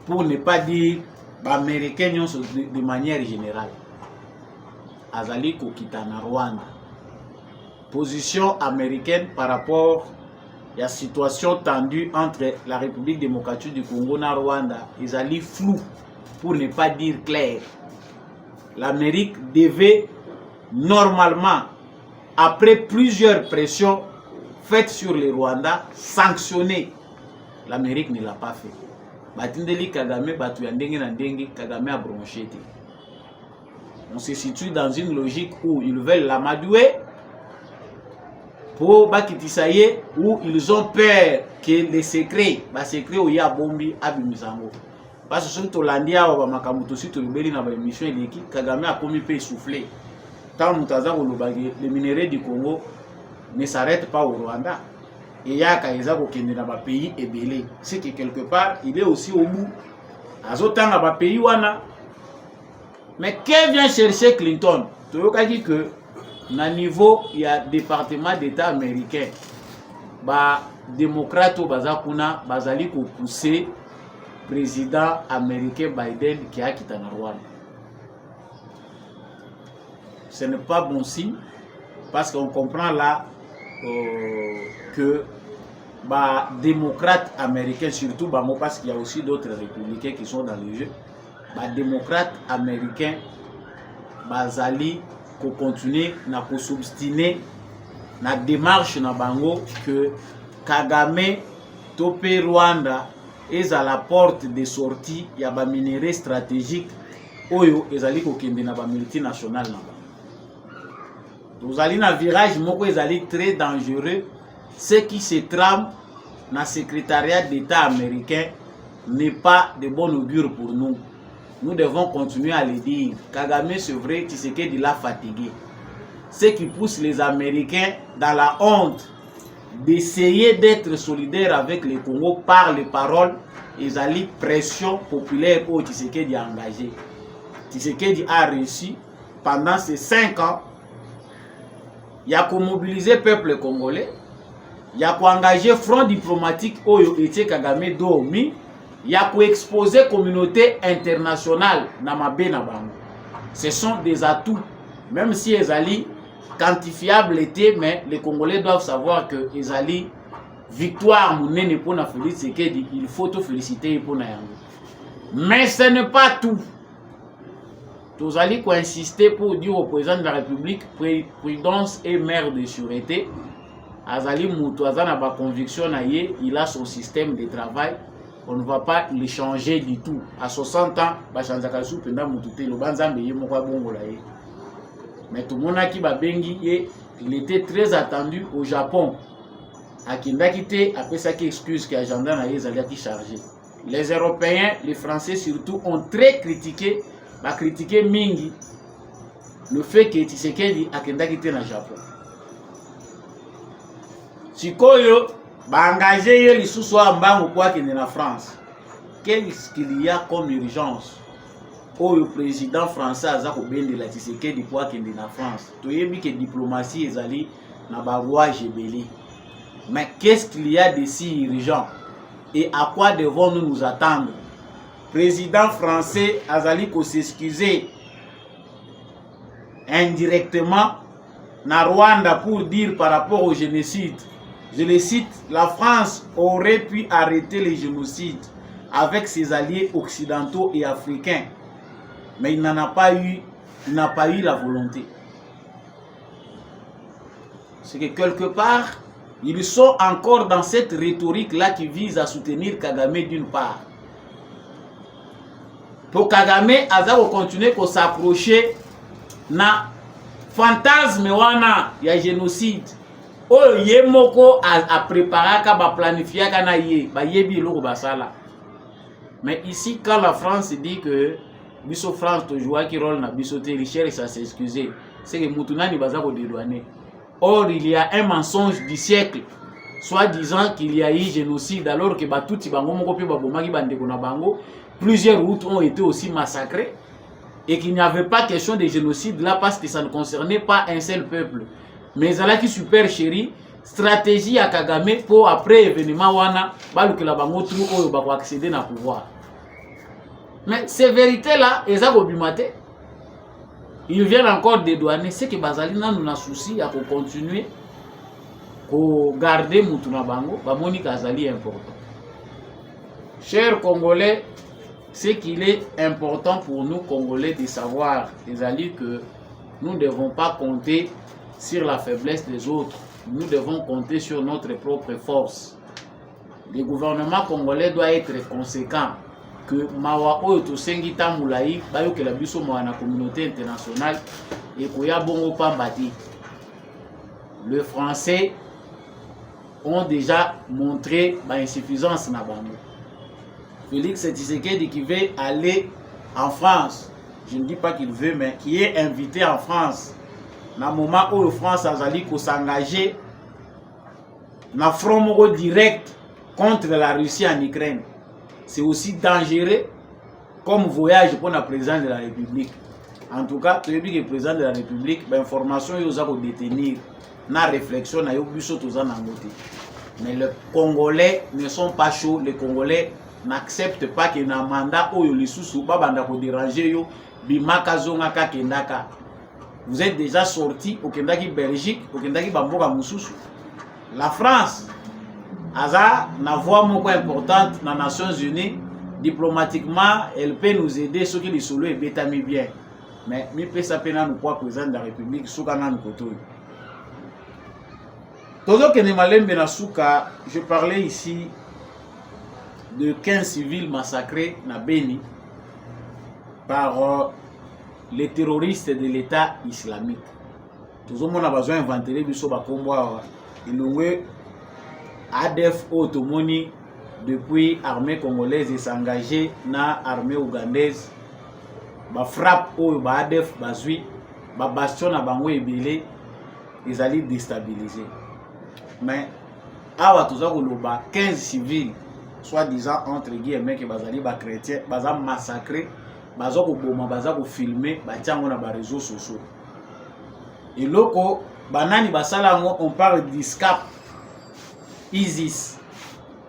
pour ne pas dire Américains de manière générale. Azali Kokitana Rwanda. Position américaine par rapport à la situation tendue entre la République démocratique du Congo et Rwanda. Azali flou, pour ne pas dire clair. L'Amérique devait normalement, après plusieurs pressions faites sur les Rwandais, sanctionner. L'Amérique ne l'a pas fait. Batindeli Kagame, Batuyandenge Nandenge, Kagame a bronché. On se situe dans une logique où ils veulent l'amadouer pour Bakitisaye, où ils ont peur que les secrets, les secrets où il y a bombi abimizango. Parce que surtout l'Andia ou Makamuto si tu libères dans l'émission et l'équipe, Kagame a commis peu souffler. Tant Moutaza ou les minéraux du Congo ne s'arrêtent pas au Rwanda. Et il y a Kaïza qui est dans le pays et belé. C'est que quelque part, il est aussi au bout. Azotan dans le pays wana. Mais que vient chercher Clinton? Tu as dit que à niveau il y a département d'État américain. Bah démocrate au bazakuna bazali ko pousser président américain Biden qui a quitté le Rwanda. Ce n'est pas bon signe parce qu'on comprend là que bah démocrates américains surtout bah moi parce qu'il y a aussi d'autres républicains qui sont dans le jeu. Bah démocrates américains bazali ko continuer na ko s'obstiner na démarche na bango que Kagame topé Rwanda est à la porte de sortie ya ba minerais stratégiques oyo ezali ko kende na ba multinationales na ba. Vous allez dans le virage moko ezali très dangereux. Ce qui se trame dans le secrétariat d'État américain n'est pas de bon augure pour nous. Nous devons continuer à le dire. Kagame, c'est vrai, Tshisekedi l'a fatigué. Ce qui pousse les Américains dans la honte d'essayer d'être solidaires avec le Congo par les paroles et la pression populaire où Tshisekedi a engagé. Tshisekedi a réussi pendant ces 5 ans. Il y a qu'à mobiliser le peuple congolais. Il y a qu'à engager front diplomatique Oyo Etienne Kagame Domi. Il y a qu'à exposer la communauté internationale dans ma Bango. Ce sont des atouts. Même si les alliés quantifiables étaient, mais les Congolais doivent savoir que les alliés victoire mounene pour na Félix Tshisekedi, il faut te féliciter pour na yango. Mais ce n'est pas tout. Tous alliés qui ont insisté pour dire au président de la République prudence et mère de sûreté. Azali Moutouazan a ma conviction, il a son système de travail. On ne va pas le changer du tout. À 60 ans, mais tout le monde qui va bengi, il était très attendu au Japon. À Kindakite, après ça qui excuse que l'agenda n'a pas chargé. Les Européens, les Français surtout, ont très critiqué, Mingi, le fait que Tshisekedi a Kindakite dans le Japon. Sikoyo, engagé les sous-soins en quoi qu'il est en France. Qu'est-ce qu'il y a comme urgence? Le président français a dit que Tshisekedi quoi qu'il est en France. Tu as vu que la diplomatie est allée dans la voie gébélée. Mais qu'est-ce qu'il y a de si urgent? Et à quoi devons-nous nous attendre? Le président français a dit qu'il s'excuser indirectement na Rwanda pour dire par rapport au génocide. Je le cite, la France aurait pu arrêter les génocides avec ses alliés occidentaux et africains. Mais il n'a pas eu la volonté. C'est que quelque part, ils sont encore dans cette rhétorique-là qui vise à soutenir Kagame d'une part. Pour Kagame aza continuer ko s'approcher na fantasme wana ya génocide. Oyo ye moko a préparé ba planifié na ye ba yebi eloko basala. Mais ici quand la France dit que biso France to joue qui rôle na biso te Richard et ça s'excuser, c'est que mutunani baza ko dédouaner. Or il y a un mensonge du siècle soit disant qu'il y a eu génocide alors que batuti bango moko pe babomaki bandeko na bango. Plusieurs routes ont été aussi massacrées et qu'il n'y avait pas question de génocide là parce que ça ne concernait pas un seul peuple. Mais ça qui super chéri, stratégie à Kagame pour après événement wana, baluke la bango trou oyo bako accéder na pouvoir. Mais ces vérités là, eza bobimate. Ils viennent encore dédouaner, c'est que bazali na nous na souci à continuer ko garder mutu na bango, ba moni kazali important. Chers Congolais, c'est qu'il est important pour nous Congolais de savoir, les alliés, que nous ne devons pas compter sur la faiblesse des autres. Nous devons compter sur notre propre force. Le gouvernement congolais doit être conséquent que mawa oyo to sengita moulaï bayo que la biso mawa na communauté internationale et koya bongo pambati. Les Français ont déjà montré l'insuffisance na bango. Félix Tshisekedi qui veut aller en France, je ne dis pas qu'il veut, mais qui est invité en France, dans le moment où la France a s'engager dans le front direct contre la Russie en Ukraine. C'est aussi dangereux comme voyage pour le président de la République. En tout cas, le président de la République, l'information est aux détenir, la réflexion, mais les Congolais ne sont pas chauds, les Congolais n'accepte pas que na mandat oyo lisusu ba banda ko déranger yo bimaka zonga ka kendaka. Vous êtes déjà sorti au kendaki Belgique, au kendaki bamboka mususu. La France aza na voix moko importante na Nations Unies, diplomatiquement elle peut nous aider ce qui les solo et betami bien. Mais mi pesa pena nous quoi président de la République souka na nkoto. Tozo kene malembe na souka, je parlais ici de 15 civils massacrés na Beni par les terroristes de l'État islamique. Tout le monde a besoin d'inventer biso ba kombo ilongwe ADF Otomoni depuis l'armée congolaise s'engager na armée ougandaise ba frappe o ba ADF bazui ba bastion na bango ebele ils allaient déstabiliser. Mais awa toza koloba 15 civils soi-disant entre guillemets que bazali ba chrétien baza massacré baza ko boma baza ko filmer ba tiango na ba réseaux sociaux et loko banani basala ngo on parle d'ISCAP ISIS.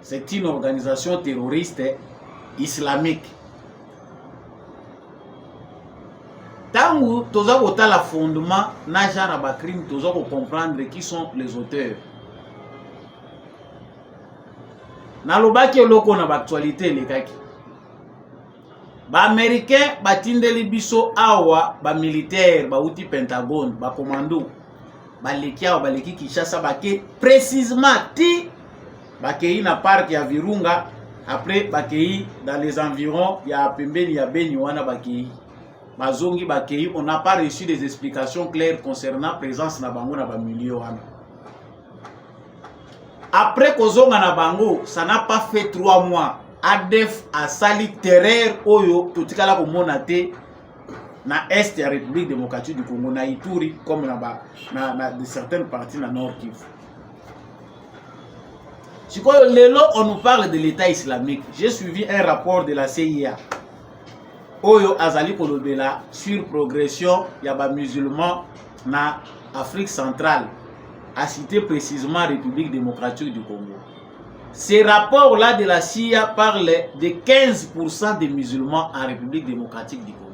C'est une organisation terroriste islamique. Tangu toza kotala fondement na jana ba crime toza ko comprendre qui sont les auteurs. Na lobaki loko na actualité lekaki ba américain batindeli biso awa ba militaire ba uti Pentagone ba commando ba leki awa ba leki Kinshasa bake précisément ti bakei na parc ya Virunga après bakei dans les environs ya pembeni ya Beni wana bakei bazongi bakei. On n'a pas reçu des explications claires concernant présence na bango na ba milieu wana. Après Kozonga na bango, ça n'a pas fait 3 mois. ADF a sali terreur oyo totikala ko monate na est de la République démocratique du Congo na Ituri comme de certaines parties na Nord Kivu. Lelo on nous parle de l'État islamique. J'ai suivi un rapport de la CIA. Oyo azali kolobela sur progression ya ba musulmans na Afrique centrale. A cité précisément République démocratique du Congo. Ces rapports-là de la CIA parlent de 15% des musulmans en République démocratique du Congo.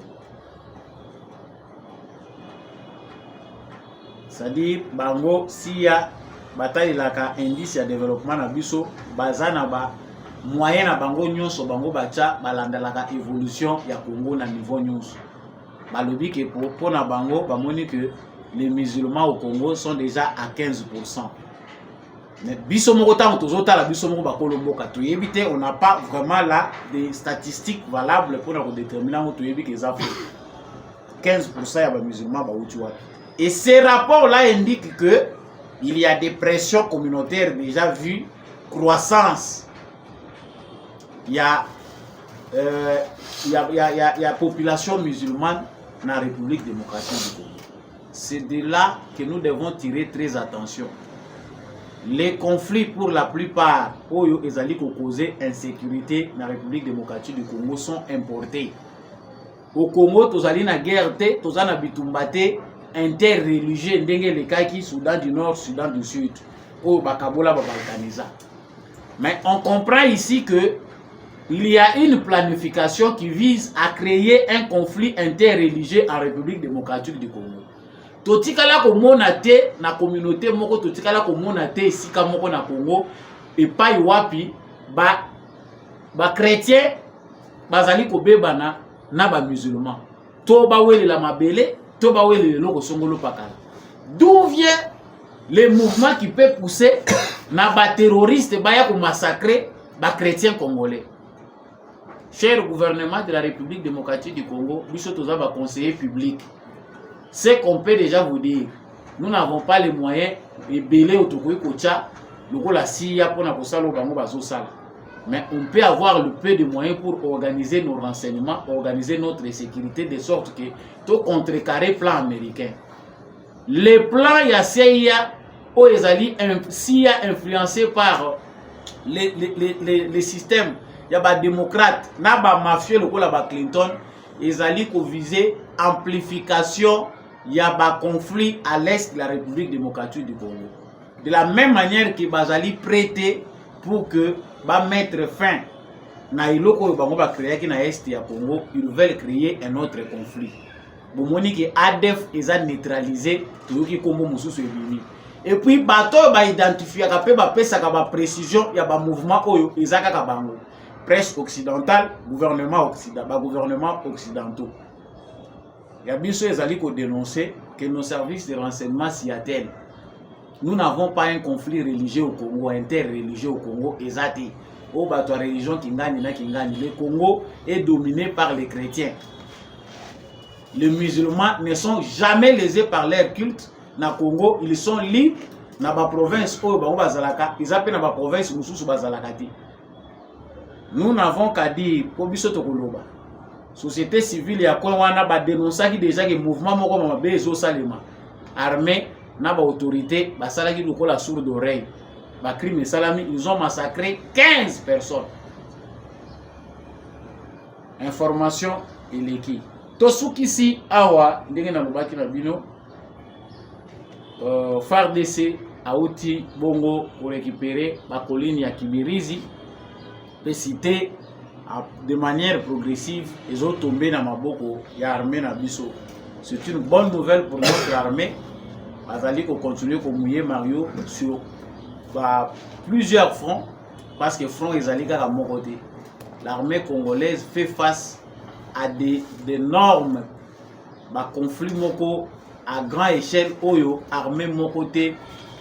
C'est-à-dire, bango, CIA, bataille laka indice de développement na biso, bazana ba moyen na bango nyonso bango bacha balanda laka évolution ya Congo na niveau nyonso. Balobi ke pour na bango bamoni que les musulmans au Congo sont déjà à 15%. Mais biso moko tango tozota la biso moko bakolomboka toyebi te, on n'a pas vraiment là des statistiques valables pour déterminer ngo toyebi que ça 15% ya ba musulmans ba uti wapi. Et ces rapports là indiquent que il y a des pressions communautaires déjà vues, croissance. Il y a population musulmane dans la République démocratique du Congo. C'est de là que nous devons tirer très attention. Les conflits, pour la plupart, oyo ezali ko causer insécurité dans la République démocratique du Congo sont importés. Au Congo, tozali na guerre te, tozana bitumbate interreligieux ndenge le kaki Soudan du Nord, Soudan du Sud, oyo bakabola ba balkaniza. Mais on comprend ici que il y a une planification qui vise à créer un conflit interreligieux en République démocratique du Congo. Totikala ko monate na communauté moko, totikala ko monate esika moko na Congo et pas wapi ba chrétien bazali ko bebana na ba musulman. To ba wele la mabele, to ba wele le loko songolo pakala. D'où vient le mouvement qui peut pousser na ba terroriste ba ya ko massacrer ba chrétiens congolais? Cher gouvernement de la République démocratique du Congo, biso toza ba conseiller public. Ce qu'on peut déjà vous dire, nous n'avons pas les moyens de belé autokoui kocha, le la SIA pour na kosalo bango bazo sala. Mais on peut avoir le peu de moyens pour organiser nos renseignements, organiser notre sécurité de sorte que tout contrecarrer plan américain. Les plans ya CIA ou SIA influencé par les systèmes. Il y a des démocrates, il y a des mafieux, le Clinton, ils ont visé amplification, il y a des conflits à l'est de la République démocratique du Congo. De la même manière que Bazali prêté pour que mettre fin à l'iloko ba créer na est du Congo, ils veulent créer un autre conflit. Bomoni que ADF ils ont neutralisé tout qui Congo mususu ebimi. Et puis bato ba identifier ka pe ba pesa ka ba précision, il y a ba mouvement oyo ezaka ka bango. Presse occidentale, gouvernement occidentaux. Il y a bien sûr les alliés qui ont dénoncé que nos services de renseignement s'y attellent. Nous n'avons pas un conflit religieux au Congo, interreligieux au Congo, exacté. Au bateau religion qui gagne, le Congo est dominé par les chrétiens. Les musulmans ne sont jamais lésés par leur culte. Dans le Congo, ils sont libres. Dans la province, ils appellent la province Bazalakati. Nous n'avons qu'à dire pour biso tokoloba. Société civile ya kwa wana ba dénoncer déjà que mouvement moko mabe ezo salema. Armée na ba autorité ba salaki lokola sourde oreille. Ba crime salami, ils ont massacré 15 personnes. Information eleki. Tosuki si awa ndenge na lobaki na bino FARDC auti bongo pour récupérer ba colline ya Kibirizi. Peut citer de manière progressive les autres tombés dans ma boko ya armée na biso. C'est une bonne nouvelle pour notre armée. Bazali ko continuer ko mouiller Mario sur plusieurs fronts parce que front ezali kaka mon côté. L'armée congolaise fait face à d'énormes conflits moko à grande échelle oyo armée mon côté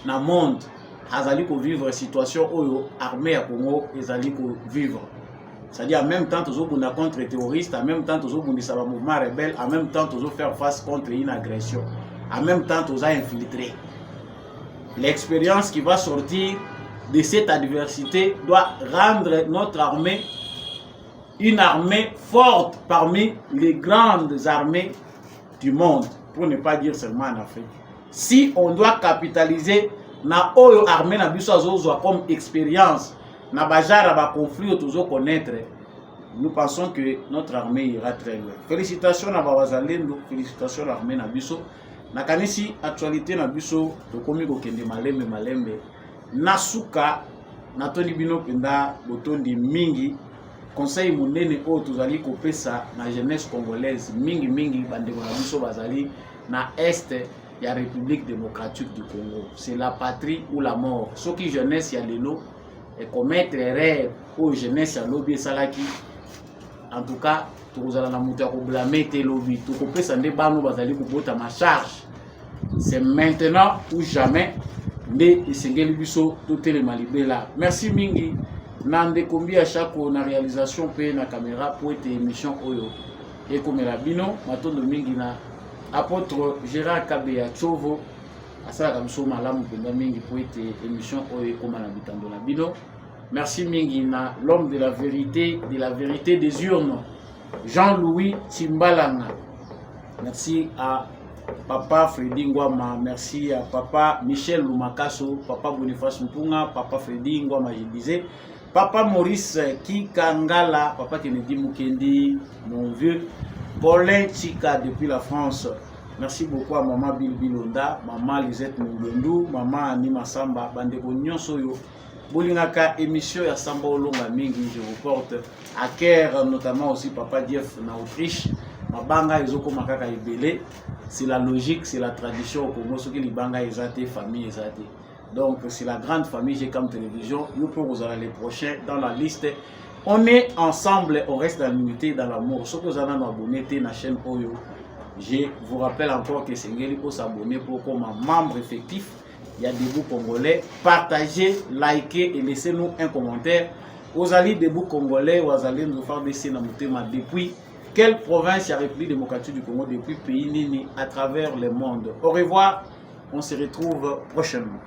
na monde. Azali ko vivre situation oyo armée à Congo ezali ko vivre. C'est-à-dire en même temps toujours bunda contre les terroristes, en même temps toujours bunda saba mouvement rebelle, en même temps toujours faire face contre une agression, en même temps toujours infiltrer. L'expérience qui va sortir de cette adversité doit rendre notre armée une armée forte parmi les grandes armées du monde, pour ne pas dire seulement en Afrique. Si on doit capitaliser na oyo armée na biso azozwa comme expérience na bajara ba conflit toujours connaître, nous pensons que notre armée ira très loin. Félicitations na bazalendo, félicitations à l'armée na biso. Na kanisi actualité na biso to komi ko kende malembe nasuka na toni bino penda botondi mingi conseil monene o tozali kopesa na jeunesse congolaise mingi bandeko na biso bazali na est la République démocratique du Congo. C'est la patrie ou la mort. Ce qui jeunesse ya lelo et commettre erreur ou jeunesse ya lobby salaki. En tout cas, tozala na mutu ya ko blâmer te lobby. To kopesa nde bano bazali ko bota ma charge. C'est maintenant ou jamais nde esengeli biso totelema libela. Merci mingi nande kombi à chaque na réalisation pe na caméra pour ete émission oyo ekomela bino matondo mingi na apôtre Gérard Kabeya Chovo asalaka biso malamu mpenza mingi pour ete émission oyo ekoma na bitando na bino. Merci mingi na l'homme de la vérité des urnes, Jean-Louis Timbalanga. Merci à Papa Freddy Ngwama, merci à Papa Michel Lumakaso, Papa Boniface Mpunga, Papa Freddy Ngwama, je disais, Papa Maurice Kikangala, Papa Kennedy Mukendi, mon vieux, Paulin Chika depuis la France. Merci beaucoup à Maman Bilonda, Maman Lisette Mungondou, Maman Anima Samba, Bandeko Nyonsoyo. Bolingaka émission ya Samba Olonga mingi, je vous porte à cœur, notamment aussi Papa Dief en Autriche. Mabanga ezoko makaka ebele, c'est la logique, c'est la tradition au Congo, ce que les banga ezate, famille ezate. Donc c'est la grande famille GCAM Télévision. Nous pouvons vous aller les prochains dans la liste. On est ensemble, on reste dans l'unité, dans l'amour. Ce que vous avez abonné à la chaîne Oyo. Je vous rappelle encore que c'est Ngeli pour s'abonner pour comme un membre effectif. Il y a des bouts congolais. Partagez, likez et laissez-nous un commentaire. Aux alliés des bouts congolais, aux alliés nous faire des scènes depuis quelle province y a République démocratique du Congo, depuis pays Nini à travers le monde. Au revoir, on se retrouve prochainement.